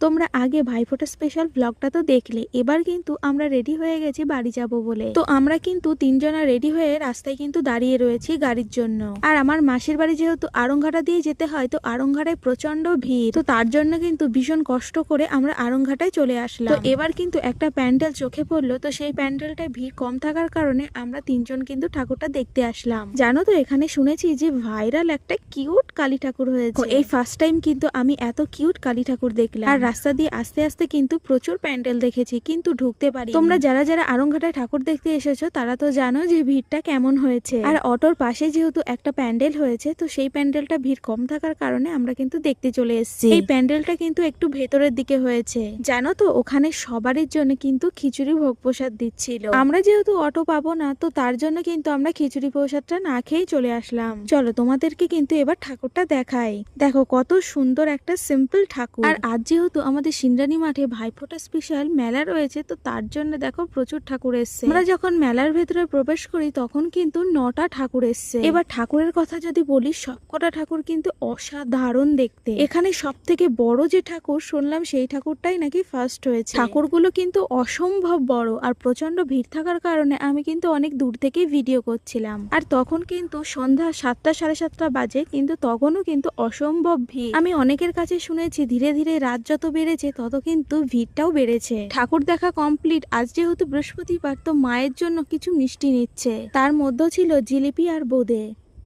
তোমরা আগে ভাইফোঁটা স্পেশাল ব্লগটা তো দেখলে, এবার কিন্তু আমরা রেডি হয়ে গেছি বাড়ি যাব বলে। তো আমরা কিন্তু তিনজনা রেডি হয়ে রাস্তায় কিন্তু দাঁড়িয়ে রয়েছি গাড়ির জন্য। আর আমার মাসির বাড়ি যেহেতু আড়ংঘাটা দিয়ে যেতে হয়, তো আড়ংঘাটায় প্রচন্ড ভিড়, তো তার জন্য কিন্তু ভীষণ কষ্ট করে আমরা আড়ংঘাটায় চলে আসলাম। তো এবার কিন্তু একটা প্যান্ডেল চোখে পড়লো, তো সেই প্যান্ডেলটায় ভিড় কম থাকার কারণে আমরা তিনজন কিন্তু ঠাকুরটা দেখতে আসলাম। জানো তো, এখানে শুনেছি যে ভাইরাল একটা কিউট কালী ঠাকুর হয়েছে। এই ফার্স্ট টাইম কিন্তু আমি এত কিউট কালী ঠাকুর দেখলাম। আর রাস্তা দিয়ে আস্তে আস্তে কিন্তু প্রচুর প্যান্ডেল দেখেছি, কিন্তু ঢুকতে পারি। তোমরা যারা যারা আড়ংঘাটায় ঠাকুর দেখতে এসেছো তারা তো জানো যে ভিড়টা কেমন হয়েছে। আর অটোর পাশে যেহেতু একটা প্যান্ডেল হয়েছে, তো সেই প্যান্ডেলটা ভিড় কম থাকার কারণে আমরা কিন্তু দেখতে চলে এসেছি। এই প্যান্ডেলটা কিন্তু একটু ভেতরের দিকে হয়েছে। জানো তো, ওখানে সবারই জন্য কিন্তু খিচুড়ি ভোগ প্রসাদ দিচ্ছিল। আমরা যেহেতু অটো পাবো না, তো তার জন্য কিন্তু আমরা খিচুড়ি প্রসাদটা না খেয়েই চলে আসলাম। চলো তোমাদেরকে কিন্তু এবার ঠাকুরটা দেখাই। দেখো কত সুন্দর একটা সিম্পল ঠাকুর। আর আজ যেহেতু আমাদের সিন্দ্রানী মাঠে ভাইফোঁটা স্পেশাল মেলা রয়েছে, তো তার জন্য দেখো প্রচুর ঠাকুর এসছে। আমরা যখন মেলার ভেতরে প্রবেশ করি তখন কিন্তু 9টা ঠাকুর এসছে। এবার ঠাকুরের কথা যদি বলি, সবকটা ঠাকুর কিন্তু অসাধারণ দেখতে। এখানে সব থেকে বড় যে ঠাকুর শুনলাম, সেই ঠাকুরটাই নাকি ফার্স্ট হয়েছে। ঠাকুরগুলো কিন্তু অসম্ভব বড়, আর প্রচন্ড ভিড় থাকার কারণে আমি কিন্তু অনেক দূর থেকেই ভিডিও করছিলাম। আর তখন কিন্তু সন্ধ্যা 7টা সাড়ে 7টা বাজে, কিন্তু তখনও কিন্তু অসম্ভব ভিড়। আমি অনেকের কাছে শুনেছি ধীরে ধীরে রাত যত বেড়েছে তত কিন্তু ভিড়টাও বেড়েছে। ঠাকুর দেখা কমপ্লিট। আজ যেহেতু বৃহস্পতিবার, তো মায়ের জন্য কিছু মিষ্টি নিচ্ছে, তার মধ্যে ছিল জিলিপি আর বোঁদে।